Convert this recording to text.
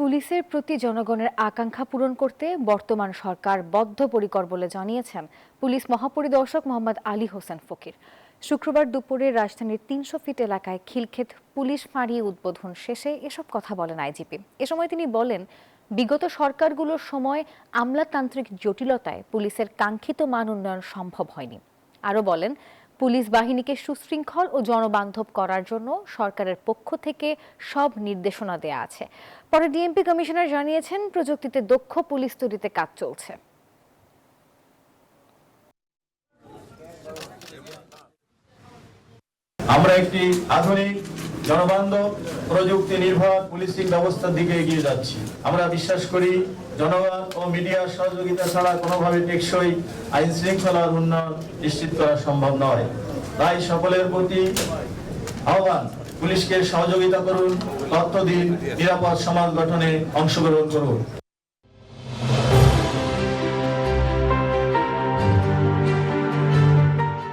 পুলিশের প্রতি জনগণের আকাঙ্ক্ষা পূরণ করতে বর্তমান সরকার বদ্ধপরিকর বলে জানিয়েছেন পুলিশ মহাপরিদর্শক মোহাম্মদ আলী হোসেন ফকির। শুক্রবার দুপুরে রাজধানীর ৩০০ ফিট এলাকায় খিলক্ষেত পুলিশ ফাঁড়ি উদ্বোধন শেষে এসব কথা বলেন আইজিপি। এ সময় তিনি বলেন, বিগত সরকারগুলোর সময় আমলাতান্ত্রিক জটিলতায় পুলিশের কাঙ্ক্ষিত মান উন্নয়ন সম্ভব হয়নি। আরও বলেন, পুলিশ বাহিনীকে সুশৃঙ্খল ও জনবান্ধব করার জন্য সরকারের পক্ষ থেকে সব নির্দেশনা দেয়া আছে। পরে ডিএমপি কমিশনার জানিয়েছেন, প্রযুক্তিতে দক্ষ পুলিশ তৈরিতে কাজ চলছে। আমরা একটি আধুনিক জনবান্ধব প্রযুক্তি নির্ভর পুলিশিং ব্যবস্থার দিকে এগিয়ে যাচ্ছি। আমরা বিশ্বাস করি জনগণ ও মিডিয়ার সহযোগিতা ছাড়া কোনোভাবে টেকসই আইন শৃঙ্খলার উন্নয়ন নিশ্চিত করা সম্ভব নয়। তাই সকলের প্রতি আহ্বান, পুলিশকে সহযোগিতা করুন, তথ্য দিন, নিরাপদ সমাজ গঠনে অংশগ্রহণ করুন।